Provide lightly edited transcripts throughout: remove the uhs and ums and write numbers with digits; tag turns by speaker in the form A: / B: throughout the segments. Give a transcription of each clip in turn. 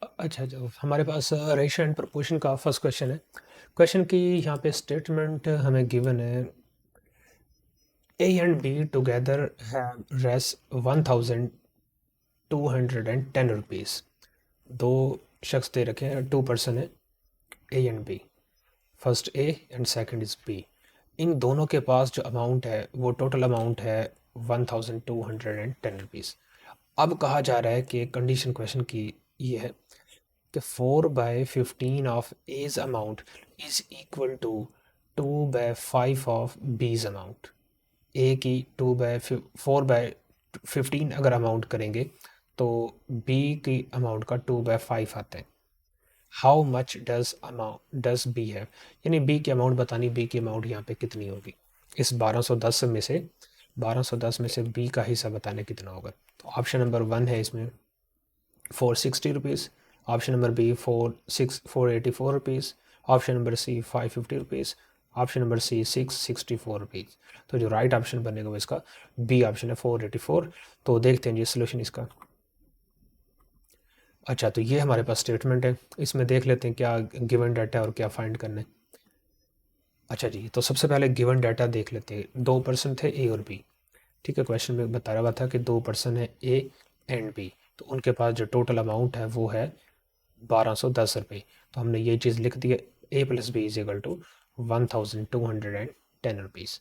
A: अच्छा, जो हमारे पास रेशियो एंड प्रोपोर्शन का फर्स्ट क्वेश्चन है। क्वेश्चन की यहाँ पे स्टेटमेंट हमें गिवन है, A and B together have रेस 1210 रुपीज़। दो शख्स दे रखे हैं, 2 पर्सन है, A and B. First A and second is B. इन दोनों के पास जो अमाउंट है वो टोटल अमाउंट है 1210 रुपीज़। अब कहा जा रहा है कि कंडीशन क्वेश्चन की ये है कि 4/15 of A's amount is equal to 2/5 of B's amount. A की 4/15 अगर अमाउंट करेंगे तो बी की अमाउंट का 2/5 आता है। How much does B have, यानी बी की अमाउंट बतानी, बी की अमाउंट यहाँ पे कितनी होगी। इस 1210 में से बी का हिस्सा बताने कितना होगा। तो ऑप्शन नंबर 1 है इसमें 460 rupees, option number B 484 rupees, option number C 550 rupees, option number C 664 rupees. तो जो राइट ऑप्शन बनेगा वो इसका बी ऑप्शन है 484। तो देखते हैं जी सोल्यूशन इसका। अच्छा, तो ये हमारे पास स्टेटमेंट है, इसमें देख लेते हैं क्या गिवन डाटा है और क्या फाइंड करना है। अच्छा जी, तो सबसे पहले गिवन डाटा देख लेते हैं। 2 पर्सन थे, ए और बी। ठीक है, क्वेश्चन में बता रहा हुआ था कि 2 पर्सन है, ए एंड बी। तो उनके पास जो टोटल अमाउंट है वो है 1210 रुपये। तो हमने ये चीज़ लिख दी है, A plus B is equal to 1210 rupees.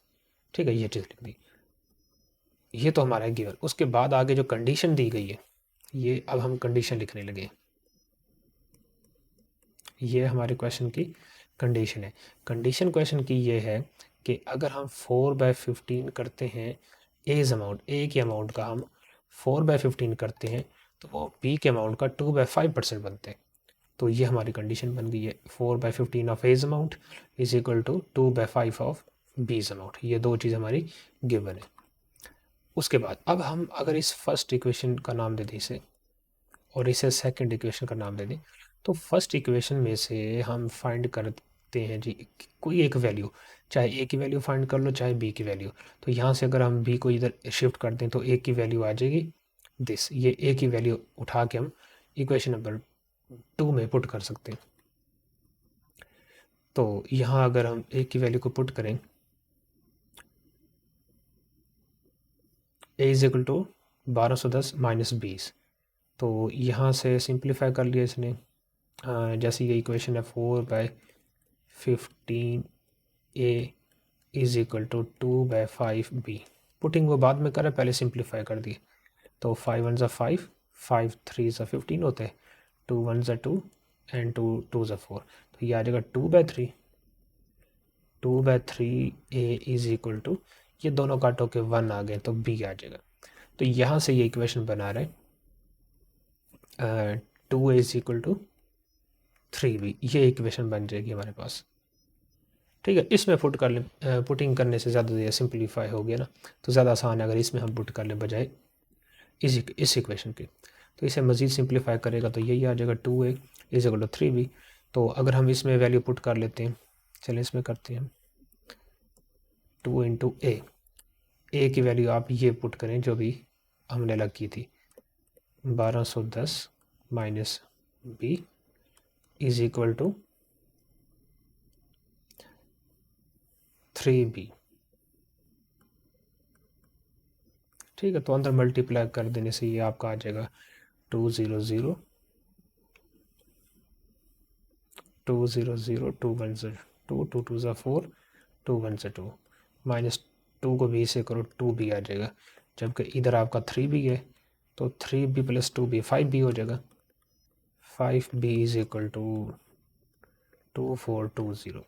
A: ठीक है, ये चीज़ लिख दी। ये तो हमारा है गिवन। उसके बाद आगे जो कंडीशन दी गई है, ये अब हम कंडीशन लिखने लगे। ये हमारे क्वेश्चन की कंडीशन है। कंडीशन क्वेश्चन की ये है कि अगर हम 4/15 करते हैं एज अमाउंट, ए की अमाउंट का हम 4/15 करते हैं तो वो बी के अमाउंट का 2/5% बनते हैं। तो ये हमारी कंडीशन बन गई है, 4/15 of A's amount is equal to 2/5 of B's amount. ये दो चीज़ हमारी गिवन है। उसके बाद अब हम अगर इस फर्स्ट इक्वेशन का नाम दे दें इसे, और इसे सेकंड इक्वेशन का नाम दे दें, तो फर्स्ट इक्वेशन में से हम फाइंड करते हैं जी कोई एक वैल्यू, चाहे ए की वैल्यू फाइंड कर लो चाहे बी की वैल्यू। तो यहाँ से अगर हम बी को इधर शिफ्ट कर दें तो ए की वैल्यू आ जाएगी दिस। ये ए की वैल्यू उठा के हम इक्वेशन नंबर 2 में पुट कर सकते हैं। तो यहाँ अगर हम ए की वैल्यू को पुट करें, ए इज इक्वल टू 1210 माइनस 20। तो यहाँ से सिंप्लीफाई कर लिया इसने। जैसे ये इक्वेशन है 4/15 A is equal to 2/5 B. Putting वो बाद में करें, पहले सिंप्लीफाई कर दिए। तो 5 1 ज़ा 5, 5 3 ज़ा 15 होते हैं, 2 1 ज़ा 2 एंड 2 2 ज़ा 4। तो ये आ जाएगा 2/3। 2/3 ए इज इक्वल टू, ये दोनों काटो के 1 आ गए तो बी आ जाएगा। तो यहाँ से ये इक्वेशन बना रहे 2 इज इक्वल टू 3b। ये इक्वेशन बन जाएगी हमारे पास। ठीक है, इसमें पुट कर लें, पुटिंग करने से ज़्यादा ये सिंप्लीफाई हो गया ना, तो ज़्यादा आसान है अगर इसमें हम पुट कर लें बजाय इस इक्वेशन के। तो इसे मज़ीद सिंप्लीफाई करेगा तो यही आ जाएगा 2a is equal to 3b। तो अगर हम इसमें वैल्यू पुट कर लेते हैं, चलें इसमें करते हैं 2 इंटू ए की वैल्यू आप ये पुट करें जो भी हमने अलग की थी, 1210 minus B is equal to 3b। ठीक है, तो अंदर मल्टीप्लाई कर देने से ये आपका आ जाएगा 200 200 2 1 ज़ा 2 2 2 ज़ा 4 2 1 ज़ा 2 माइनस 2 को बी से करो 2b आ जाएगा, जबकि इधर आपका 3b है तो 3b प्लस 2b 5b हो जाएगा। 5b is equal to 2420।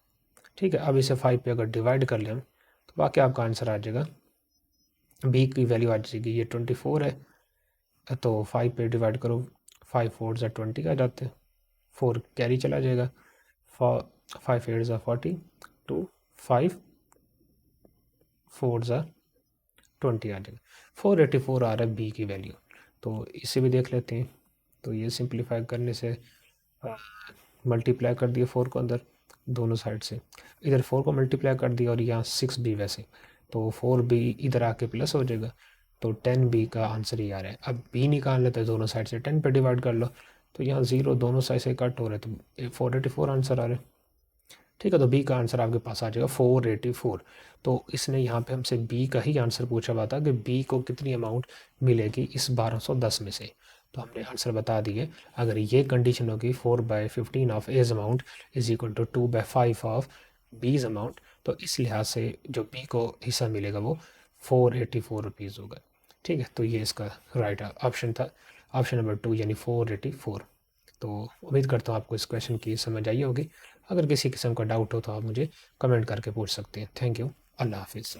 A: ठीक है, अब इसे 5 पे अगर डिवाइड कर लें हम तो बाकी आपका आंसर आ जाएगा, बी की वैल्यू आ जाएगी, ये 24 है तो 5 पे डिवाइड करो, 5 4 ज़ा 20 आ जाते हैं, 4 कैरी चला जाएगा, 5 8 ज़ा 40 टू 5 4 ज़ा 20 आ जाएगा। 484 आ रहा है बी की वैल्यू। तो इसे भी देख लेते हैं। तो ये सिंप्लीफाई करने से मल्टीप्लाई कर दिया 4 को अंदर दोनों साइड से, इधर 4 को मल्टीप्लाई कर दिया और यहाँ 6b वैसे, तो 4b इधर आके प्लस हो जाएगा। तो 10b का आंसर ही आ रहा है। अब b निकाल लेते हैं, दोनों साइड से 10 पे डिवाइड कर लो, तो यहाँ 0 दोनों साइड से कट हो रहे, तो 484 आंसर आ रहे। ठीक है, तो बी का आंसर आपके पास आ जाएगा 484। तो इसने यहाँ पे हमसे बी का ही आंसर पूछा हुआ था कि बी को कितनी अमाउंट मिलेगी इस 1210 में से। तो हमने आंसर बता दिए। अगर ये कंडीशन होगी 4/15 of A's amount is equal to 2/5 of B's amount, तो इस लिहाज से जो बी को हिस्सा मिलेगा वो 484 रुपीज़ होगा। ठीक है, तो ये इसका राइट ऑप्शन था, ऑप्शन नंबर 2 यानी 484। तो उम्मीद करता हूँ आपको इस क्वेश्चन की समझ आई होगी। अगर किसी किस्म का डाउट हो तो आप मुझे कमेंट करके पूछ सकते हैं। Thank you. अल्लाह हाफिज़।